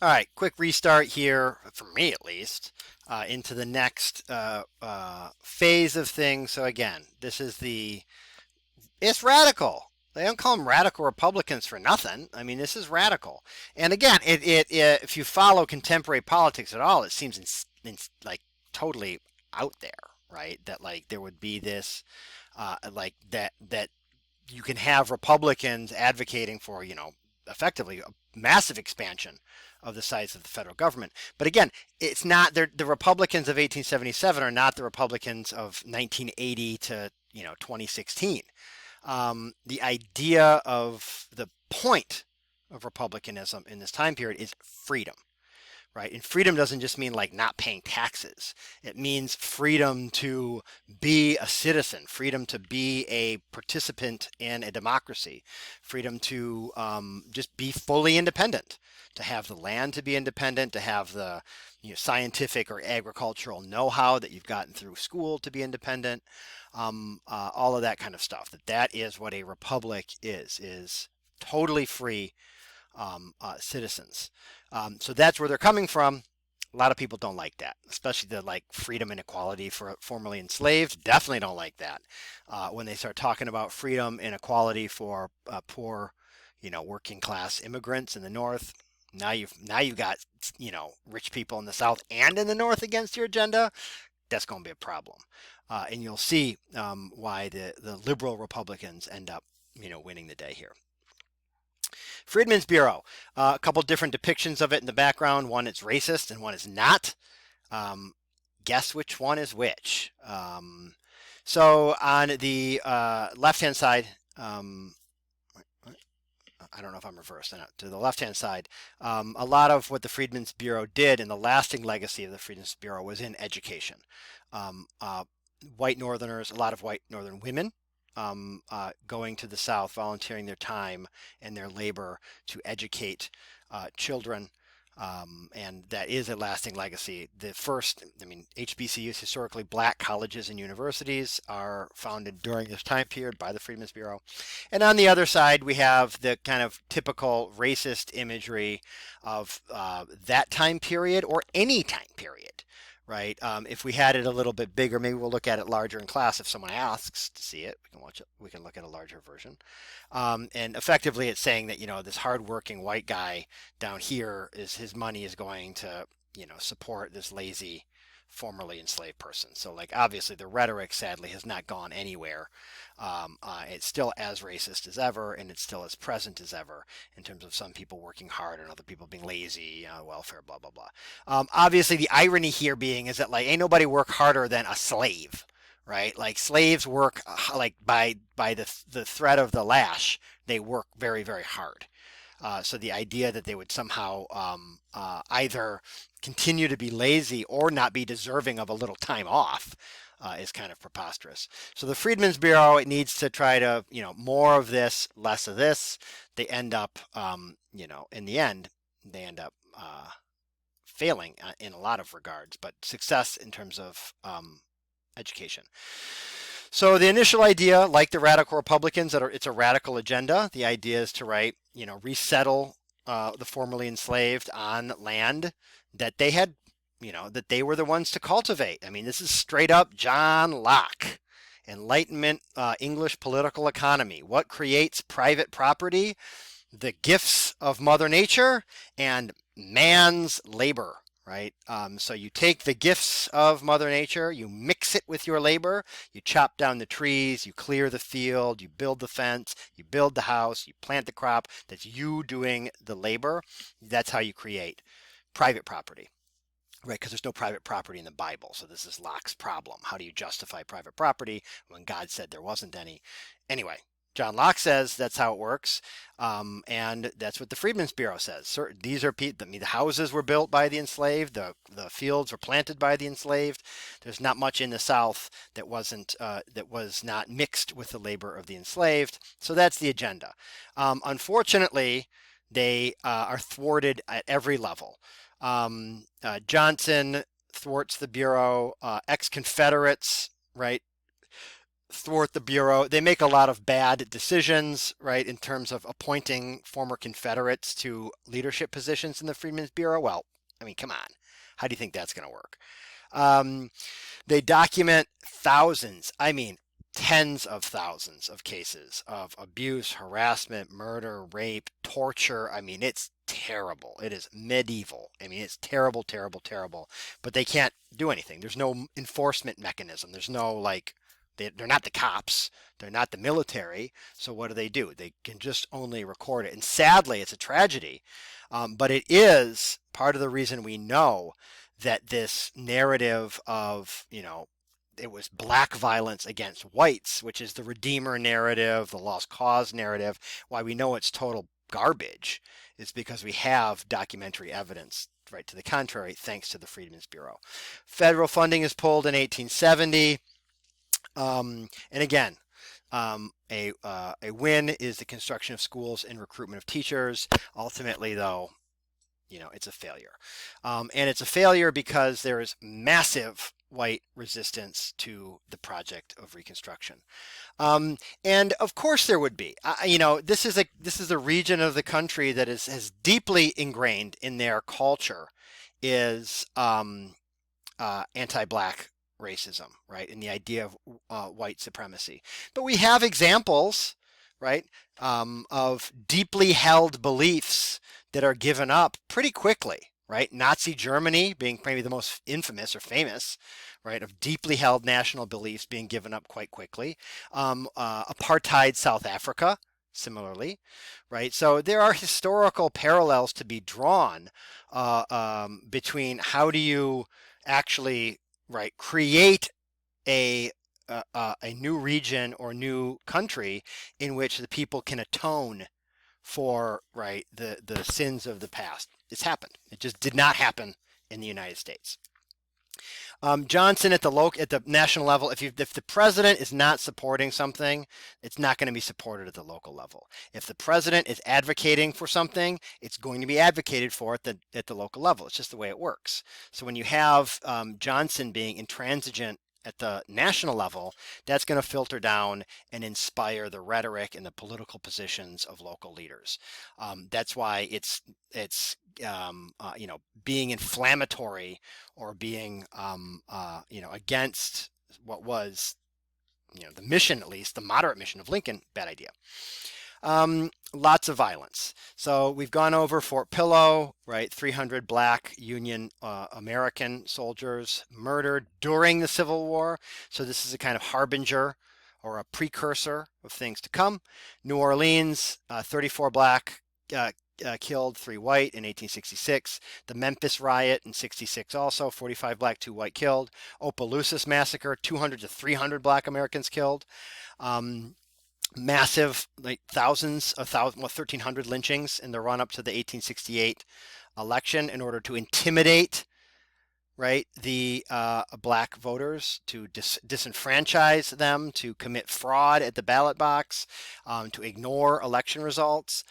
All right, quick restart here, for me at least, into the next phase of things. So again, it's radical. They don't call them radical Republicans for nothing. I mean, this is radical. And again, if you follow contemporary politics at all, it seems like totally out there, right? That like there would be this, like that you can have Republicans advocating for, effectively a massive expansion of the size of the federal government. But again, it's not the Republicans of 1877 are not the Republicans of 1980 to 2016. The idea of the point of republicanism in this time period is freedom, right? And freedom doesn't just mean like not paying taxes. It means freedom to be a citizen, freedom to be a participant in a democracy, freedom to just be fully independent, to have the land to be independent, to have the scientific or agricultural know-how that you've gotten through school to be independent, all of that kind of stuff. That is what a republic is totally free citizens. So that's where they're coming from. A lot of people don't like that, especially the like freedom and equality for formerly enslaved. Definitely don't like that when they start talking about freedom and equality for poor, working class immigrants in the North. Now you've got rich people in the South and in the North against your agenda. That's going to be a problem, and you'll see why the liberal Republicans end up winning the day here. Freedmen's Bureau, a couple different depictions of it in the background. One is racist and one is not. Um, guess which one is which? So on the left-hand side, I don't know if I'm reversed. To the left-hand side, a lot of what the Freedmen's Bureau did and the lasting legacy of the Freedmen's Bureau was in education. Um, uh, White Northerners, a lot of white Northern women going to the South, volunteering their time and their labor to educate children. And that is a lasting legacy. The first, I mean, HBCUs, historically black colleges and universities, are founded during this time period by the Freedmen's Bureau. And on the other side, we have the kind of typical racist imagery of that time period or any time period, right? If we had it a little bit bigger, maybe we'll look at it larger in class. If someone asks to see it, we can watch it. We can look at a larger version. And effectively, it's saying that this hardworking white guy down here is his money is going to support this lazy formerly enslaved person. So like obviously the rhetoric sadly has not gone anywhere. It's still as racist as ever, and it's still as present as ever in terms of some people working hard and other people being lazy, welfare, blah blah blah. Obviously, the irony here being is that like ain't nobody work harder than a slave, right? Like slaves work like by the threat of the lash, they work very very hard. So the idea that they would somehow either continue to be lazy or not be deserving of a little time off is kind of preposterous. So the Freedmen's Bureau, it needs to try to, more of this, less of this. They end up, in the end, they end up failing in a lot of regards, but success in terms of education. So the initial idea, like the radical Republicans, it's a radical agenda. The idea is to resettle the formerly enslaved on land that they had, that they were the ones to cultivate. I mean, this is straight up John Locke. Enlightenment English political economy. What creates private property? The gifts of Mother Nature and man's labor, right? So you take the gifts of Mother Nature, you mix it with your labor, you chop down the trees, you clear the field, you build the fence, you build the house, you plant the crop. That's you doing the labor. That's how you create private property. Right, because there's no private property in the Bible. So this is Locke's problem. How do you justify private property when God said there wasn't any? Anyway, John Locke says that's how it works, and that's what the Freedmen's Bureau says. These are people. I mean, the houses were built by the enslaved. The fields were planted by the enslaved. There's not much in the South that was not mixed with the labor of the enslaved. So that's the agenda. Unfortunately, they are thwarted at every level. Johnson thwarts the Bureau. Ex-Confederates, right, thwart the Bureau. They make a lot of bad decisions, right, in terms of appointing former Confederates to leadership positions in the Freedmen's Bureau. Well, I mean, come on. How do you think that's going to work? Um, they document thousands, I mean, tens of thousands of cases of abuse, harassment, murder, rape, torture. I mean, it's terrible. It is medieval. I mean, it's terrible, terrible, terrible. But they can't do anything. There's no enforcement mechanism. There's no like, they're not the cops. They're not the military. So what do? They can just only record it. And sadly, it's a tragedy. But it is part of the reason we know that this narrative of, it was black violence against whites, which is the Redeemer narrative, the lost cause narrative, why we know it's total garbage is because we have documentary evidence right to the contrary, thanks to the Freedmen's Bureau. Federal funding is pulled in 1870. And again, a win is the construction of schools and recruitment of teachers. Ultimately, though, it's a failure. And it's a failure because there is massive white resistance to the project of Reconstruction. And of course there would be. This is a region of the country that has deeply ingrained in their culture is anti-black racism, right? And the idea of white supremacy. But we have examples, right, of deeply held beliefs that are given up pretty quickly, right? Nazi Germany being maybe the most infamous or famous, right, of deeply held national beliefs being given up quite quickly. Apartheid South Africa, similarly, right? So there are historical parallels to be drawn between how do you actually, right, create a new region or new country in which the people can atone for, right, the sins of the past. It's happened. It just did not happen in the United States. Johnson at the national level, if the president is not supporting something, it's not going to be supported at the local level. If the president is advocating for something, it's going to be advocated for at the local level. It's just the way it works. So when you have Johnson being intransigent at the national level, that's going to filter down and inspire the rhetoric and the political positions of local leaders. That's why it's being inflammatory or being against what was the mission, at least the moderate mission of Lincoln, bad idea. Lots of violence. So we've gone over Fort Pillow, right? 300 black Union American soldiers murdered during the Civil War. So this is a kind of harbinger or a precursor of things to come. New Orleans, 34 black killed, 3 white in 1866. The Memphis riot in 66 also, 45 black, 2 white killed. Opelousas massacre, 200 to 300 black Americans killed. Massive, like 1,300 lynchings in the run up to the 1868 election in order to intimidate, right, the black voters, to disenfranchise them, to commit fraud at the ballot box, to ignore election results.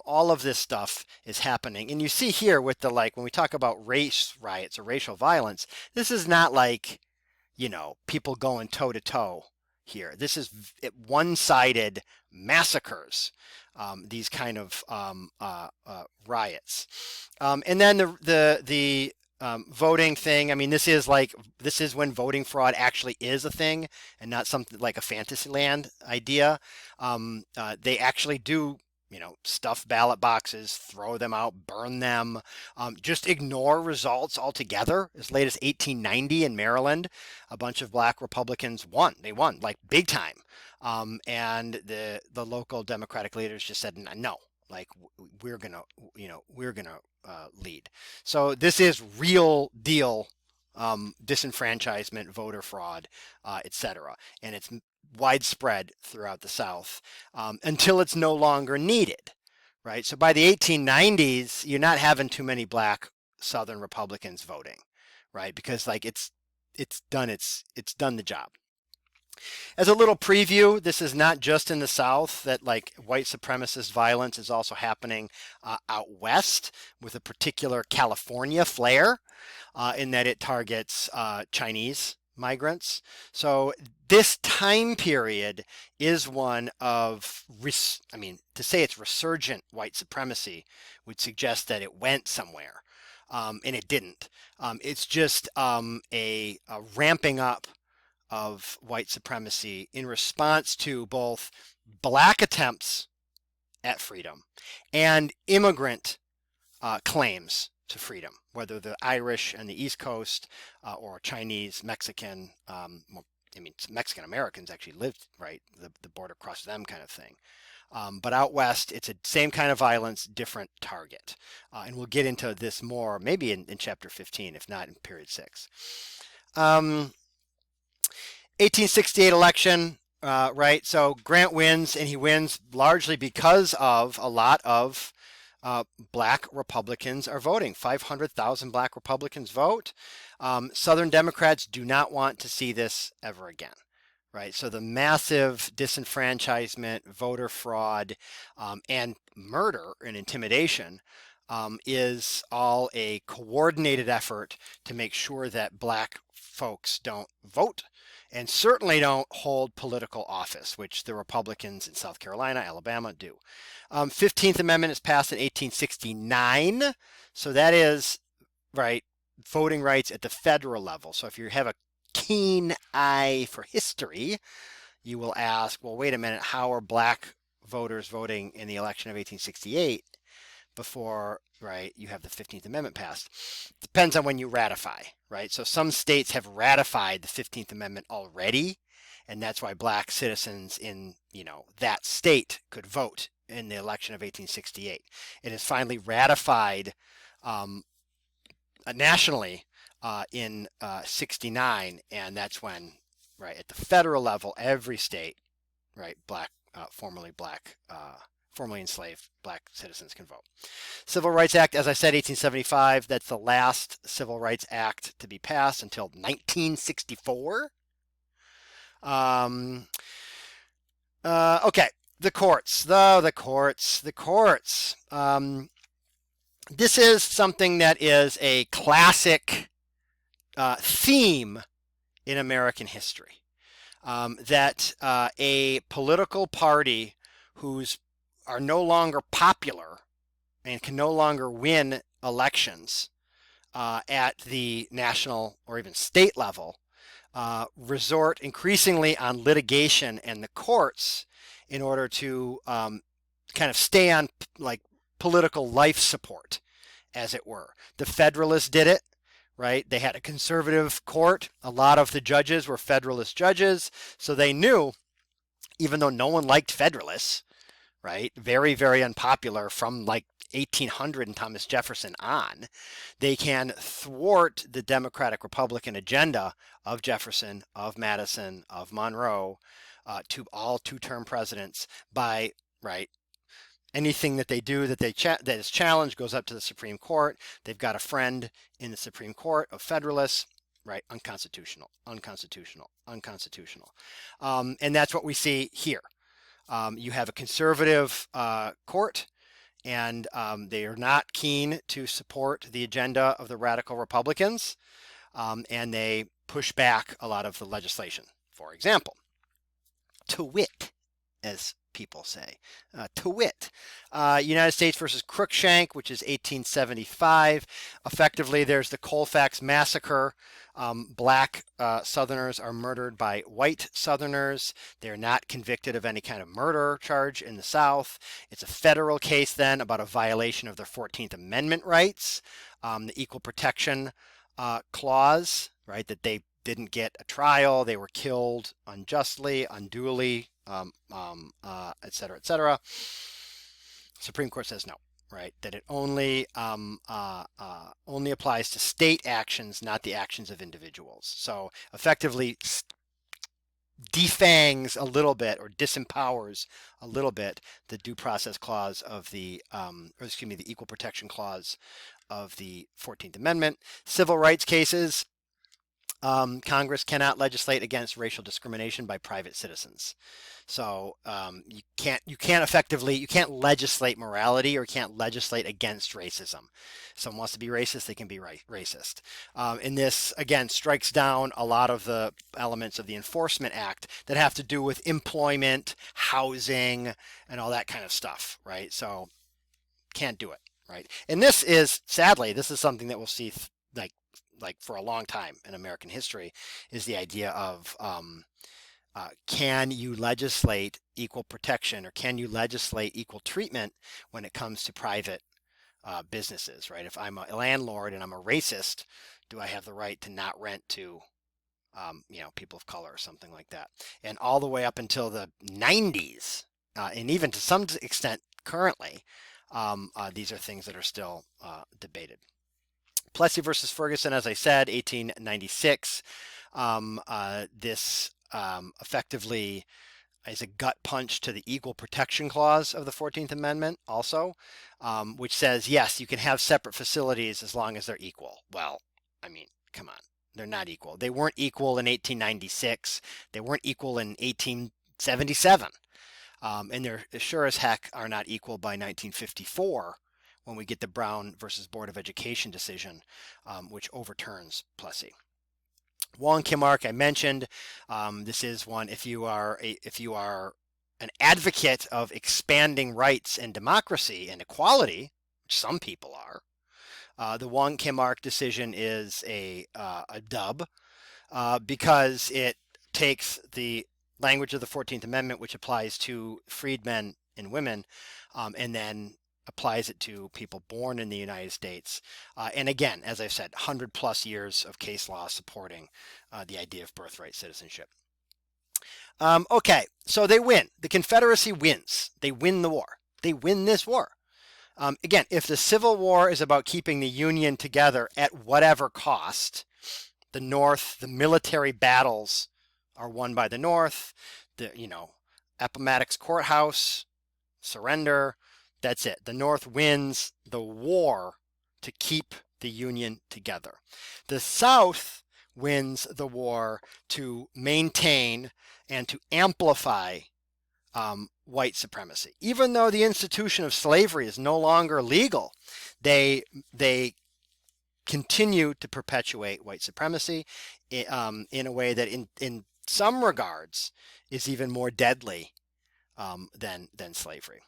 All of this stuff is happening. And you see here with when we talk about race riots or racial violence, this is not like, people going toe to toe here. This is one-sided massacres, these kind of riots. And then the voting thing. I mean, this is when voting fraud actually is a thing and not something like a Fantasyland idea. They actually do, stuff ballot boxes, throw them out, burn them, just ignore results altogether. As late as 1890 in Maryland, a bunch of black Republicans won. They won like big time. And the local Democratic leaders just said, no, like we're gonna lead. So this is real deal disenfranchisement, voter fraud, etc. And it's widespread throughout the South until it's no longer needed, right? So by the 1890s, you're not having too many black Southern Republicans voting, right? Because it's done the job. As a little preview, this is not just in the South that white supremacist violence is also happening out west with a particular California flair in that it targets Chinese migrants. So this time period is one of, I mean, to say it's resurgent white supremacy would suggest that it went somewhere, and it didn't. It's just a ramping up of white supremacy in response to both black attempts at freedom and immigrant claims to freedom, whether the Irish and the East Coast or Chinese, Mexican. Well, I mean, Mexican Americans actually lived right. The border crossed them, kind of thing. But out west, it's a same kind of violence, different target. And we'll get into this more maybe in chapter 15, if not in period 6. 1868 election, right? So Grant wins, and he wins largely because of a lot of black Republicans are voting. 500,000 black Republicans vote. Southern Democrats do not want to see this ever again, right? So the massive disenfranchisement, voter fraud, and murder and intimidation is all a coordinated effort to make sure that black folks don't vote and certainly don't hold political office, which the Republicans in South Carolina, Alabama do. 15th Amendment is passed in 1869. So that is, right, voting rights at the federal level. So if you have a keen eye for history, you will ask, well, wait a minute, how are black voters voting in the election of 1868 before, right, you have the 15th Amendment passed? Depends on when you ratify, right? So some states have ratified the 15th Amendment already, and that's why black citizens in, that state could vote in the election of 1868. It is finally ratified nationally in 69, and that's when, right, at the federal level, every state, right, formerly enslaved black citizens can vote. Civil Rights Act, as I said, 1875. That's the last Civil Rights Act to be passed until 1964. Okay, the courts. The courts. This is something that is a classic theme in American history. That a political party who's are no longer popular and can no longer win elections at the national or even state level resort increasingly on litigation and the courts in order to kind of stay on like political life support, as it were. The Federalists did it, right? They had a conservative court. A lot of the judges were Federalist judges, so they knew, even though no one liked Federalists, right? Very, very unpopular from like 1800 and Thomas Jefferson on, they can thwart the Democratic Republican agenda of Jefferson, of Madison, of Monroe, to all two-term presidents by, right, anything that they do that that is challenged goes up to the Supreme Court. They've got a friend in the Supreme Court of Federalists, right? Unconstitutional. And that's what we see here. You have a conservative court, and they are not keen to support the agenda of the radical Republicans, and they push back a lot of the legislation. For example, to wit, as people say, to wit, United States versus Cruikshank, which is 1875. Effectively, there's the Colfax Massacre. Black Southerners are murdered by white Southerners. They're not convicted of any kind of murder charge in the South. It's a federal case then about a violation of their 14th Amendment rights, the Equal Protection Clause, right, that they didn't get a trial. They were killed unjustly, unduly, et cetera, et cetera. Supreme Court says no, right? That it only applies to state actions, not the actions of individuals. So effectively defangs a little bit or disempowers a little bit the due process clause of the Equal Protection Clause of the 14th Amendment. Civil rights cases. Congress cannot legislate against racial discrimination by private citizens. So you can't legislate morality or can't legislate against racism. If someone wants to be racist, they can be racist. And this again strikes down a lot of the elements of the Enforcement Act that have to do with employment, housing, and all that kind of stuff, right? So can't do it, right? And this is sadly, this is something that we'll see like for a long time in American history, is the idea of can you legislate equal protection or can you legislate equal treatment when it comes to private businesses, right? If I'm a landlord and I'm a racist, do I have the right to not rent to people of color or something like that? And all the way up until the 90s, and even to some extent currently, these are things that are still debated. Plessy versus Ferguson, as I said, 1896. This effectively is a gut punch to the Equal Protection Clause of the 14th Amendment also, which says, yes, you can have separate facilities as long as they're equal. Well, I mean, come on. They're not equal. They weren't equal in 1896. They weren't equal in 1877. And they're sure as heck are not equal by 1954 when we get the Brown versus Board of Education decision, which overturns Plessy. Wong Kim Ark, I mentioned. This is one. If you are an advocate of expanding rights and democracy and equality, which some people are, the Wong Kim Ark decision is a dub because it takes the language of the 14th Amendment, which applies to freedmen and women, and then applies it to people born in the United States. And again, as I've said, 100+ years of case law supporting the idea of birthright citizenship. Okay, so they win. The Confederacy wins. They win the war. They win this war. Again, if the Civil War is about keeping the Union together at whatever cost, the North, the military battles are won by the North. Appomattox Courthouse, surrender. That's it. The North wins the war to keep the Union together. The South wins the war to maintain and to amplify white supremacy. Even though the institution of slavery is no longer legal, they continue to perpetuate white supremacy in a way that in some regards is even more deadly than slavery.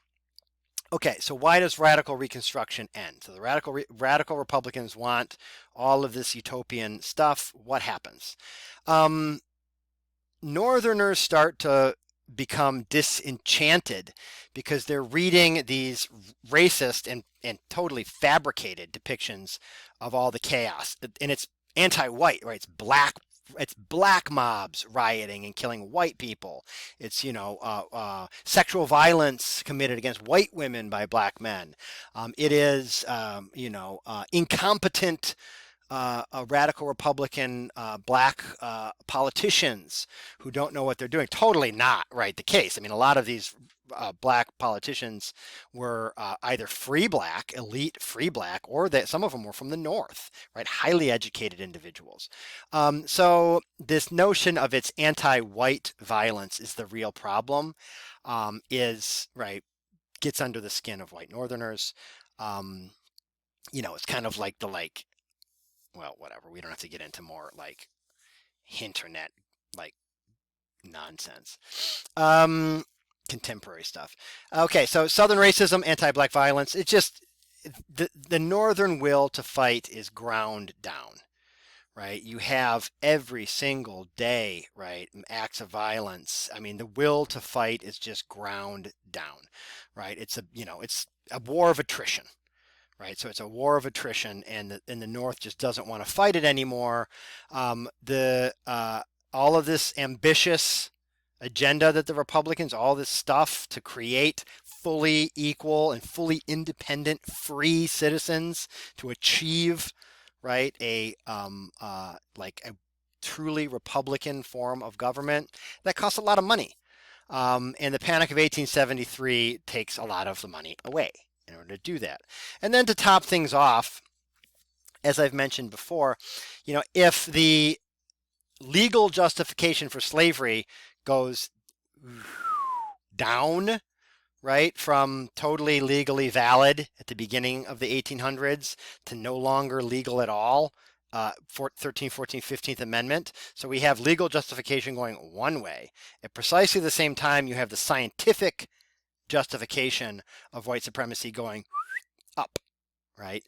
Okay, so why does radical Reconstruction end? So the radical Republicans want all of this utopian stuff. What happens? Northerners start to become disenchanted because they're reading these racist and totally fabricated depictions of all the chaos. And it's anti-white, right? It's black mobs rioting and killing white people. It's sexual violence committed against white women by black men. It is incompetent radical Republican black politicians who don't know what they're doing. Totally not the case. I mean, a lot of these black politicians were either elite free black, or that some of them were from the North, right? Highly educated individuals. So this notion of its anti-white violence is the real problem, gets under the skin of white Northerners. It's kind of like well, whatever. We don't have to get into more internet nonsense. Contemporary stuff. Okay, so Southern racism, anti-black violence. It's just the Northern will to fight is ground down, right? You have every single day, right, acts of violence. I mean, the will to fight is just ground down, right? It's a war of attrition. Right, so it's a war of attrition, and the North just doesn't want to fight it anymore. All of this ambitious agenda that the Republicans, all this stuff to create fully equal and fully independent, free citizens to achieve, right, a truly Republican form of government, that costs a lot of money. And the Panic of 1873 takes a lot of the money away in order to do that. And then to top things off, as I've mentioned before, if the legal justification for slavery goes down, right, from totally legally valid at the beginning of the 1800s to no longer legal at all. 13th, 14th, 15th Amendment. So we have legal justification going one way. At precisely the same time, you have the scientific justification of white supremacy going up, right?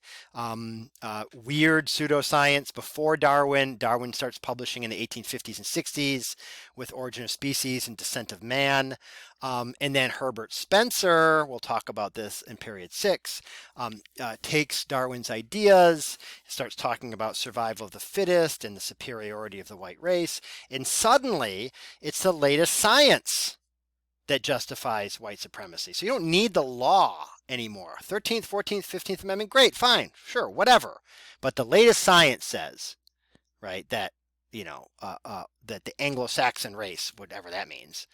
Weird pseudoscience before Darwin. Darwin starts publishing in the 1850s and 60s with Origin of Species and Descent of Man. And then Herbert Spencer, we'll talk about this in period 6, takes Darwin's ideas, starts talking about survival of the fittest and the superiority of the white race. And suddenly, it's the latest science that justifies white supremacy. So you don't need the law anymore. 13th, 14th, 15th Amendment, great, fine, sure, whatever. But the latest science says, right, that, that the Anglo-Saxon race, whatever that means,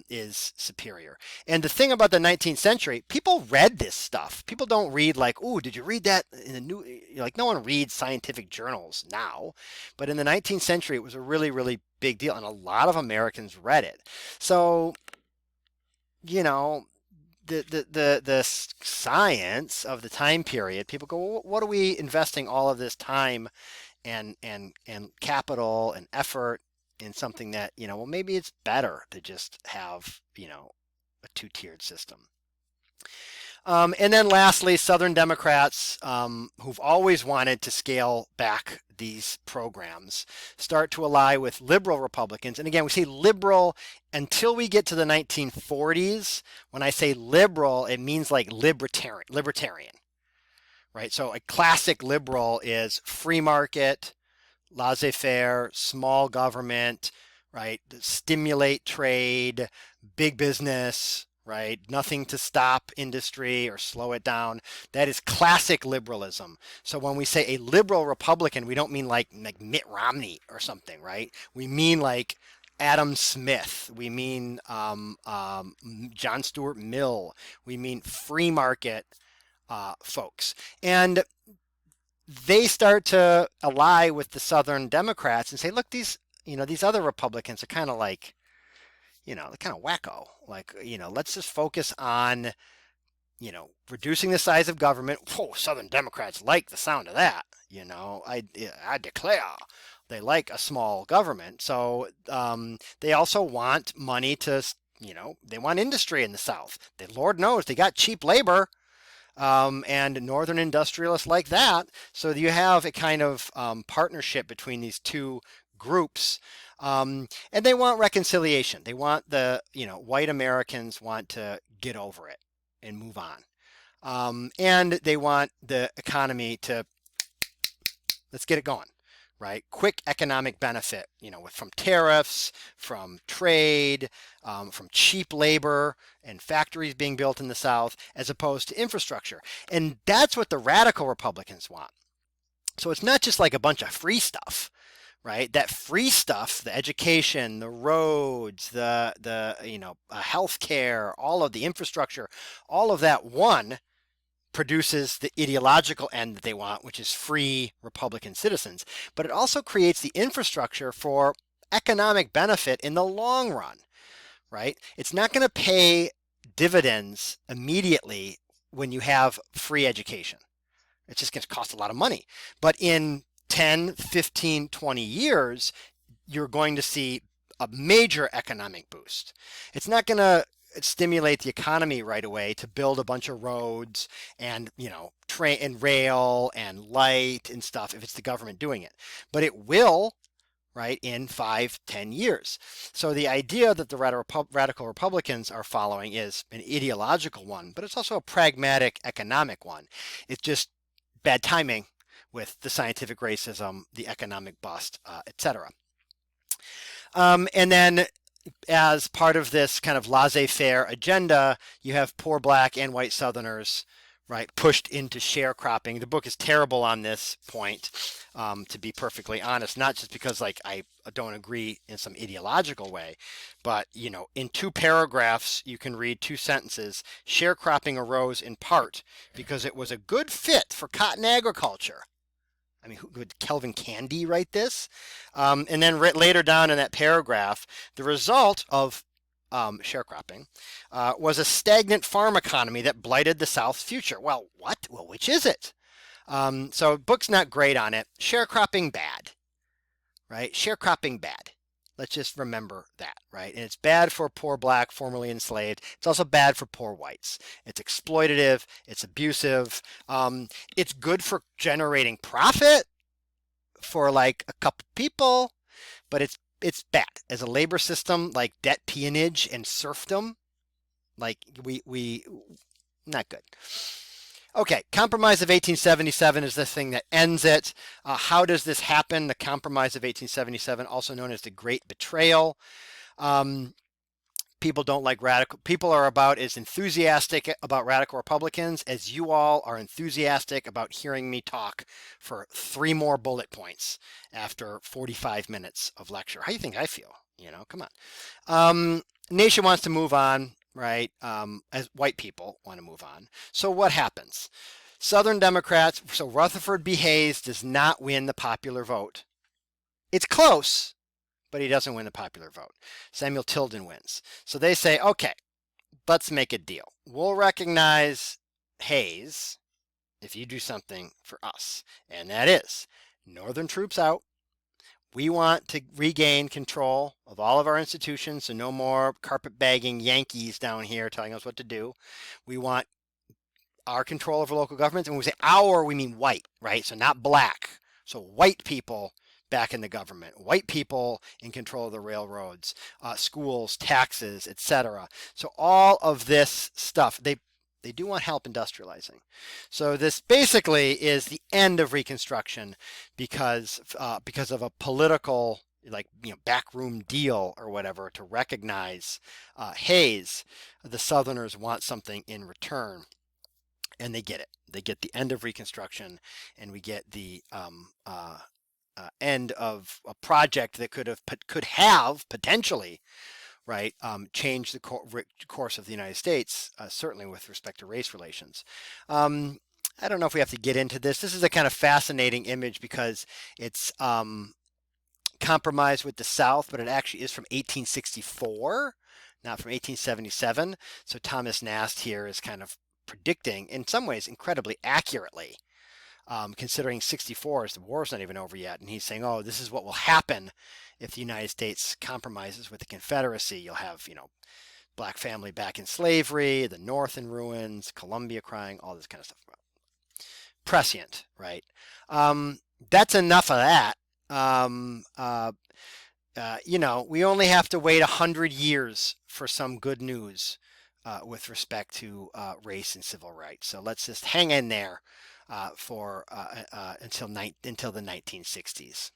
is superior. And the thing about the 19th century, people read this stuff. People don't read like, oh, did you read that in the new, like no one reads scientific journals now. But in the 19th century, it was a really, really big deal. And a lot of Americans read it. So, the science of the time period, people go, well, what are we investing all of this time and capital and effort in something that, well, maybe it's better to just have, a two-tiered system. And then lastly, Southern Democrats, who've always wanted to scale back these programs, start to ally with liberal Republicans. And again, we say liberal until we get to the 1940s. When I say liberal, it means like libertarian, right? So a classic liberal is free market, laissez-faire, small government, right? Stimulate trade, big business, right? Nothing to stop industry or slow it down. That is classic liberalism. So when we say a liberal Republican, we don't mean like Mitt Romney or something, right? We mean like Adam Smith. We mean John Stuart Mill. We mean free market folks. And they start to ally with the Southern Democrats and say, look, these other Republicans are kind of like, they're kind of wacko. Like, let's just focus on, reducing the size of government. Whoa, Southern Democrats like the sound of that. I declare they like a small government. So they also want money to, they want industry in the South. Lord knows they got cheap labor. And Northern industrialists like that. So you have a kind of partnership between these two groups. And they want reconciliation. They want white Americans want to get over it and move on. And they want the economy to, let's get it going, right? Quick economic benefit, from tariffs, from trade, from cheap labor and factories being built in the South, as opposed to infrastructure. And that's what the radical Republicans want. So it's not just like a bunch of free stuff, right? That free stuff, the education, the roads, the healthcare, all of the infrastructure, all of that produces the ideological end that they want, which is free Republican citizens. But it also creates the infrastructure for economic benefit in the long run, right? It's not going to pay dividends immediately when you have free education. It's just going to cost a lot of money. But in 10, 15, 20 years, you're going to see a major economic boost. It's not going to stimulate the economy right away to build a bunch of roads and, train and rail and light and stuff if it's the government doing it. But it will, right, in 5-10 years. So the idea that the radical Republicans are following is an ideological one, but it's also a pragmatic economic one. It's just bad timing with the scientific racism, the economic bust, etc. And then as part of this kind of laissez-faire agenda, you have poor black and white Southerners, right, pushed into sharecropping. The book is terrible on this point, to be perfectly honest, not just because I don't agree in some ideological way, but, in 2 paragraphs, you can read 2 sentences. Sharecropping arose in part because it was a good fit for cotton agriculture. I mean, would Kelvin Candy write this? And then later down in that paragraph, the result of sharecropping was a stagnant farm economy that blighted the South's future. Well, what? Well, which is it? So book's not great on it. Sharecropping bad, right? Sharecropping bad. Let's just remember that, right? And it's bad for poor black, formerly enslaved. It's also bad for poor whites. It's exploitative. It's abusive. It's good for generating profit for like a couple people, but it's bad as a labor system, like debt peonage and serfdom. Like we not good. Okay, Compromise of 1877 is the thing that ends it. How does this happen? The Compromise of 1877, also known as the Great Betrayal. Um, People don't like radical. People are about as enthusiastic about radical Republicans as you all are enthusiastic about hearing me talk for 3 more bullet points after 45 minutes of lecture. How do you think I feel? Come on. Nation wants to move on, right? As white people want to move on. So what happens? Southern Democrats. So Rutherford B. Hayes does not win the popular vote. It's close, but he doesn't win the popular vote. Samuel Tilden wins. So they say, okay, let's make a deal. We'll recognize Hayes if you do something for us. And that is Northern troops out. We want to regain control of all of our institutions, so no more carpetbagging Yankees down here telling us what to do. We want our control over local governments. And when we say our, we mean white, right? So not black. So white people back in the government, white people in control of the railroads, schools, taxes, etc. So all of this stuff, they do want help industrializing. So this basically is the end of Reconstruction because of a political backroom deal or whatever to recognize Hayes. The Southerners want something in return, and they get it. They get the end of Reconstruction, and we get the end of a project that could have potentially, right, changed the course of the United States, certainly with respect to race relations. I don't know if we have to get into this. This is a kind of fascinating image because it's compromised with the South, but it actually is from 1864, not from 1877. So Thomas Nast here is kind of predicting, in some ways, incredibly accurately, considering 64 is the war's not even over yet, and he's saying, oh, this is what will happen if the United States compromises with the Confederacy. You'll have, black family back in slavery, the North in ruins, Columbia crying, all this kind of stuff. Prescient, right? That's enough of that. We only have to wait 100 years for some good news with respect to race and civil rights. So let's just hang in there for until the 1960s.